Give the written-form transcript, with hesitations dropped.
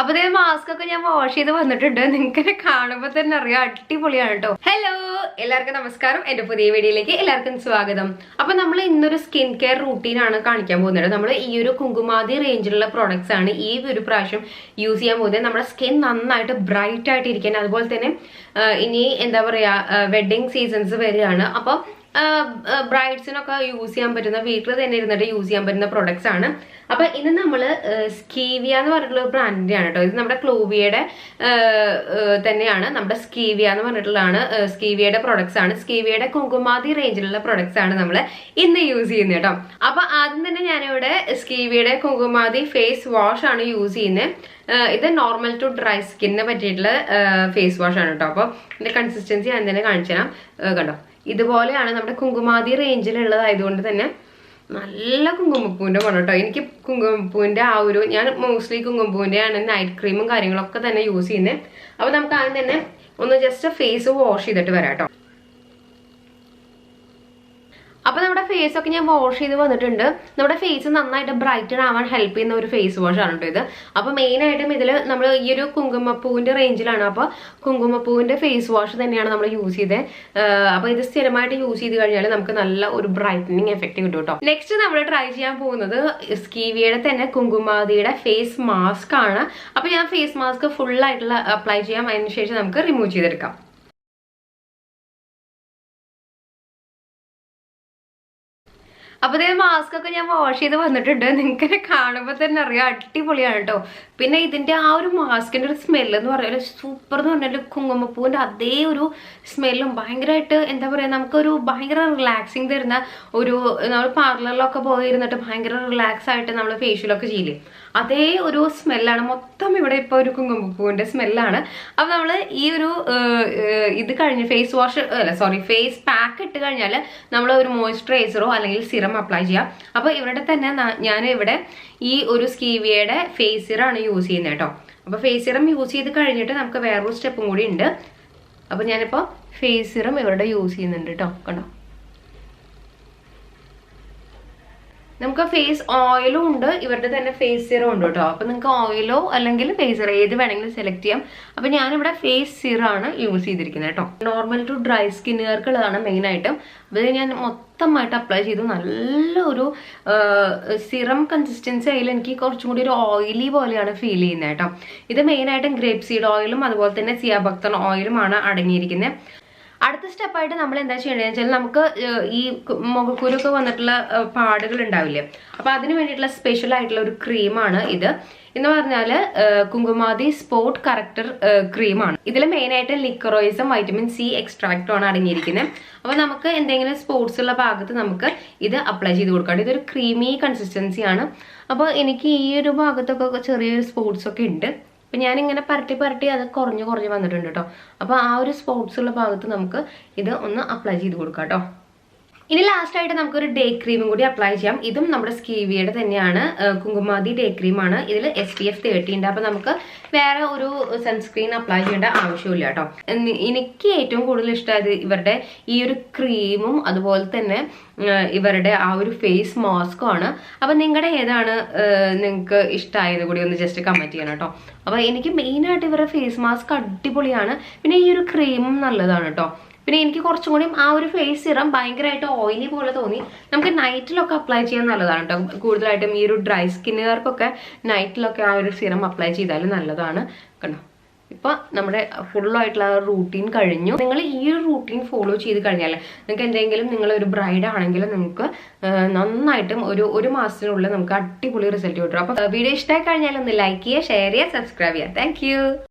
അപ്പൊ മാസ്ക് ഒക്കെ ഞാൻ വാഷ് ചെയ്ത് വന്നിട്ടുണ്ട്. നിങ്ങൾക്ക് കാണുമ്പോൾ തന്നെ അറിയാം, അടിപൊളിയാണ് കേട്ടോ. ഹലോ, എല്ലാവർക്കും നമസ്കാരം. എന്റെ പുതിയ വീഡിയോയിലേക്ക് എല്ലാവർക്കും സ്വാഗതം. അപ്പൊ നമ്മൾ ഇന്നൊരു സ്കിൻ കെയർ റൂട്ടീനാണ് കാണിക്കാൻ പോകുന്നത്. നമ്മൾ ഈ ഒരു കുങ്കുമാതി റേഞ്ചിലുള്ള പ്രോഡക്ട്സ് ആണ് ഈ ഒരു പ്രാവശ്യം യൂസ് ചെയ്യാൻ പോകുന്നത്. നമ്മുടെ സ്കിൻ നന്നായിട്ട് ബ്രൈറ്റ് ആയിട്ട് ഇരിക്കാൻ, അതുപോലെ തന്നെ ഇനി എന്താ പറയാ വെഡിങ് സീസൺസ് വരികയാണ്. അപ്പൊ ബ്രൈഡ്സിനൊക്കെ യൂസ് ചെയ്യാൻ പറ്റുന്ന, വീട്ടിൽ തന്നെ ഇരുന്നിട്ട് യൂസ് ചെയ്യാൻ പറ്റുന്ന പ്രൊഡക്ട്സ് ആണ്. അപ്പൊ ഇന്ന് നമ്മള് സ്കീവിയ എന്ന് പറഞ്ഞിട്ടുള്ള ഒരു ബ്രാൻഡിന്റെ ആണ് കേട്ടോ. ഇത് നമ്മുടെ ക്ലോവിയയുടെ തന്നെയാണ്. നമ്മുടെ സ്കീവിയ എന്ന് പറഞ്ഞിട്ടുള്ളതാണ് സ്കീവിയയുടെ പ്രൊഡക്ട്സ് ആണ്. സ്കീവിയയുടെ കുങ്കുമാതി റേഞ്ചിലുള്ള പ്രൊഡക്ട്സ് ആണ് നമ്മൾ ഇന്ന് യൂസ് ചെയ്യുന്നത് കേട്ടോ. അപ്പൊ ആദ്യം തന്നെ ഞാനിവിടെ സ്കീവിയയുടെ കുങ്കുമാതി ഫേസ് വാഷ് ആണ് യൂസ് ചെയ്യുന്നത്. ഇത് നോർമൽ ടു ഡ്രൈ സ്കിന്നിന് പറ്റിയിട്ടുള്ള ഫേസ് വാഷ് ആണ് കേട്ടോ. അപ്പൊ ഇതിന്റെ കൺസിസ്റ്റൻസി ഞാൻ തന്നെ കാണിച്ചു തരാം. കണ്ടോ, ഇതുപോലെയാണ്. നമ്മുടെ കുങ്കുമാതി റേഞ്ചിലുള്ളതായതുകൊണ്ട് തന്നെ നല്ല കുങ്കുമപ്പൂവിന്റെ മണം കേട്ടോ. എനിക്ക് കുങ്കുമപ്പൂവിന്റെ ആ ഒരു, ഞാൻ മോസ്റ്റ്ലി കുങ്കുമപ്പൂവിന്റെ ആണ് നൈറ്റ് ക്രീമും കാര്യങ്ങളൊക്കെ തന്നെ യൂസ് ചെയ്യുന്നത്. അപ്പൊ നമുക്ക് ആദ്യം തന്നെ ഒന്ന് ജസ്റ്റ് ഫേസ് വാഷ് ചെയ്തിട്ട് വരാം കേട്ടോ. അപ്പൊ നമ്മുടെ ഫേസ് ഒക്കെ ഞാൻ വാഷ് ചെയ്ത് വന്നിട്ടുണ്ട്. നമ്മുടെ ഫേസ് നന്നായിട്ട് ബ്രൈറ്റൻ ആവാൻ ഹെൽപ്പ് ചെയ്യുന്ന ഒരു ഫേസ് വാഷ് ആണ് കേട്ടോ ഇത്. അപ്പൊ മെയിൻ ആയിട്ടും ഇതിൽ നമ്മൾ ഈ ഒരു കുങ്കുമപ്പൂവിന്റെ റേഞ്ചിലാണ്. അപ്പൊ കുങ്കുമപ്പൂവിന്റെ ഫേസ് വാഷ് തന്നെയാണ് നമ്മൾ യൂസ് ചെയ്തത്. അപ്പൊ ഇത് സ്ഥിരമായിട്ട് യൂസ് ചെയ്ത് കഴിഞ്ഞാൽ നമുക്ക് നല്ല ഒരു ബ്രൈറ്റനിങ് എഫക്ട് കിട്ടും കേട്ടോ. നെക്സ്റ്റ് നമ്മൾ ട്രൈ ചെയ്യാൻ പോകുന്നത് സ്കീവിയയുടെ തന്നെ കുങ്കുമാതിയുടെ ഫേസ് മാസ്ക് ആണ്. അപ്പൊ ഞാൻ ഫേസ് മാസ്ക് ഫുൾ ആയിട്ടുള്ള അപ്ലൈ ചെയ്യാം. അതിനുശേഷം നമുക്ക് റിമൂവ് ചെയ്തെടുക്കാം. അപ്പൊ ഇതേ മാസ്ക് ഒക്കെ ഞാൻ വാഷ് ചെയ്ത് വന്നിട്ടുണ്ട്. നിങ്ങൾക്ക് കാണുമ്പോൾ തന്നെ അറിയാം, അടിപൊളിയാണ് കേട്ടോ. പിന്നെ ഇതിന്റെ ആ ഒരു മാസ്കിന്റെ ഒരു സ്മെല്ല് എന്ന് പറഞ്ഞാൽ സൂപ്പർ എന്ന് പറഞ്ഞാൽ കുങ്കുമപ്പൂവിന്റെ അതേ ഒരു സ്മെല്ലും ഭയങ്കരമായിട്ട് എന്താ പറയാ, നമുക്കൊരു ഭയങ്കര റിലാക്സിങ് തരുന്ന ഒരു, നമ്മൾ പാർലറിലൊക്കെ പോയിരുന്നിട്ട് ഭയങ്കര റിലാക്സ് ആയിട്ട് നമ്മൾ ഫേഷ്യലൊക്കെ ചെയ്യില്ലേ, അതേ ഒരു സ്മെല്ലാണ് മൊത്തം ഇവിടെ. ഇപ്പൊ ഒരു കുങ്കുമപ്പൂവിന്റെ സ്മെല്ലാണ്. അപ്പൊ നമ്മള് ഈ ഒരു ഇത് കഴിഞ്ഞ് ഫേസ് വാഷ് ഫേസ് പാക്ക് ഇട്ട് കഴിഞ്ഞാൽ നമ്മൾ ഒരു മോയ്സ്ചറൈസറോ അല്ലെങ്കിൽ സിറം അപ്ലൈ ചെയ്യാം. അപ്പൊ ഇവിടെ തന്നെ ഞാൻ ഇവിടെ ഈ ഒരു സ്കീവിയയുടെ ഫേസ് സിറം ആണ് യൂസ് ചെയ്യുന്നത് കേട്ടോ. അപ്പൊ ഫേസ് സിറം യൂസ് ചെയ്ത് കഴിഞ്ഞിട്ട് നമുക്ക് വേറൊരു സ്റ്റെപ്പും കൂടി ഉണ്ട്. അപ്പൊ ഞാനിപ്പോ ഫേസ് സിറം ഇവരുടെ യൂസ് ചെയ്യുന്നുണ്ട് കേട്ടോ. കണ്ടോ, നമുക്ക് ഫേസ് ഓയിലും ഉണ്ട്, ഇവരുടെ തന്നെ ഫേസ് സിറം ഉണ്ട് കേട്ടോ. അപ്പൊ നിങ്ങൾക്ക് ഓയിലോ അല്ലെങ്കിൽ ഫേസ് സിറം ഏത് വേണമെങ്കിലും സെലക്ട് ചെയ്യാം. അപ്പൊ ഞാനിവിടെ ഫേസ് സിറം ആണ് യൂസ് ചെയ്തിരിക്കുന്നത് കേട്ടോ. നോർമൽ ടു ഡ്രൈ സ്കിന്നുകാർക്കുള്ളതാണ് മെയിൻ ആയിട്ടും. അത് ഞാൻ മൊത്തമായിട്ട് അപ്ലൈ ചെയ്തു. നല്ലൊരു സിറം കൺസിസ്റ്റൻസി ആയാലും എനിക്ക് കുറച്ചും കൂടി ഒരു ഓയിലി പോലെയാണ് ഫീൽ ചെയ്യുന്നത് കേട്ടോ. ഇത് മെയിൻ ആയിട്ടും ഗ്രേപ്പ് സീഡ് ഓയിലും അതുപോലെ തന്നെ സിയാബക്തൻ ഓയിലുമാണ് അടങ്ങിയിരിക്കുന്നത്. അടുത്ത സ്റ്റെപ്പായിട്ട് നമ്മൾ എന്താ ചെയ്യേണ്ടതെന്ന് വെച്ചാൽ, നമുക്ക് ഈ മുഖക്കുരൊക്കെ വന്നിട്ടുള്ള പാടുകൾ ഉണ്ടാവില്ലേ, അപ്പൊ അതിന് വേണ്ടിയിട്ടുള്ള സ്പെഷ്യൽ ആയിട്ടുള്ള ഒരു ക്രീമാണ് ഇത്. എന്ന് പറഞ്ഞാല് കുങ്കുമാതി സ്പോട്ട് കറക്റ്റർ ക്രീമാണ്. ഇതിൽ മെയിൻ ആയിട്ട് ലിക്കറോയിസും വൈറ്റമിൻ സി എക്സ്ട്രാക്റ്റും ആണ് അടങ്ങിയിരിക്കുന്നത്. അപ്പൊ നമുക്ക് എന്തെങ്കിലും സ്പോട്സ് ഉള്ള ഭാഗത്ത് നമുക്ക് ഇത് അപ്ലൈ ചെയ്ത് കൊടുക്കാം. ഇതൊരു ക്രീമി കൺസിസ്റ്റൻസിയാണ്. അപ്പോൾ എനിക്ക് ഈ ഒരു ഭാഗത്തൊക്കെ ചെറിയൊരു സ്പോട്സ് ഒക്കെ ഉണ്ട്. അപ്പൊ ഞാനിങ്ങനെ പരട്ടി അത് കുറഞ്ഞു വന്നിട്ടുണ്ട് കേട്ടോ. അപ്പൊ ആ ഒരു സ്പോട്സ് ഉള്ള ഭാഗത്ത് നമുക്ക് ഇത് ഒന്ന് അപ്ലൈ ചെയ്ത് കൊടുക്കാം കേട്ടോ. ഇനി ലാസ്റ്റ് ആയിട്ട് നമുക്കൊരു ഡേ ക്രീമും കൂടി അപ്ലൈ ചെയ്യാം. ഇതും നമ്മുടെ സ്കീവിയയുടെ തന്നെയാണ്, കുങ്കുമാതി ഡേ ക്രീമാണ്. ഇതിൽ SPF 30 ഉണ്ട്. അപ്പൊ നമുക്ക് വേറെ ഒരു സൺസ്ക്രീൻ അപ്ലൈ ചെയ്യേണ്ട ആവശ്യമില്ല കേട്ടോ. എനിക്ക് ഏറ്റവും കൂടുതൽ ഇഷ്ടമായത് ഇവരുടെ ഈ ഒരു ക്രീമും അതുപോലെ തന്നെ ഇവരുടെ ആ ഒരു ഫേസ് മാസ്കും ആണ്. അപ്പൊ നിങ്ങളുടെ ഏതാണ് നിങ്ങൾക്ക് ഇഷ്ടമായത് കൂടി ഒന്ന് ജസ്റ്റ് കമന്റ് ചെയ്യണം കേട്ടോ. അപ്പൊ എനിക്ക് മെയിൻ ആയിട്ട് ഇവരുടെ ഫേസ് മാസ്ക് അടിപൊളിയാണ്. പിന്നെ ഈ ഒരു ക്രീമും നല്ലതാണ് കേട്ടോ. പിന്നെ എനിക്ക് കുറച്ചും കൂടി ആ ഒരു ഫേസ് സിറം ഭയങ്കരമായിട്ട് ഓയിലി പോലെ തോന്നി. നമുക്ക് നൈറ്റിലൊക്കെ അപ്ലൈ ചെയ്യാൻ നല്ലതാണ് കേട്ടോ. കൂടുതലായിട്ടും ഈ ഒരു ഡ്രൈ സ്കിന്നുകാർക്കൊക്കെ നൈറ്റിലൊക്കെ ആ ഒരു സിറം അപ്ലൈ ചെയ്താൽ നല്ലതാണ്. കണ്ടോ, ഇപ്പൊ നമ്മുടെ ഫുള്ളായിട്ടുള്ള റൂട്ടീൻ കഴിഞ്ഞു. നിങ്ങൾ ഈ ഒരു റൂട്ടീൻ ഫോളോ ചെയ്ത് കഴിഞ്ഞാൽ നിങ്ങൾക്ക് എന്തെങ്കിലും, നിങ്ങളൊരു ബ്രൈഡ് ആണെങ്കിലും നിങ്ങൾക്ക് നന്നായിട്ടും ഒരു മാസത്തിനുള്ളിൽ നമുക്ക് അടിപൊളി റിസൾട്ട് കിട്ടും. അപ്പൊ വീഡിയോ ഇഷ്ടമായി കഴിഞ്ഞാൽ ഒന്ന് ലൈക്ക് ചെയ്യുക, ഷെയർ ചെയ്യുക, സബ്സ്ക്രൈബ് ചെയ്യുക. താങ്ക്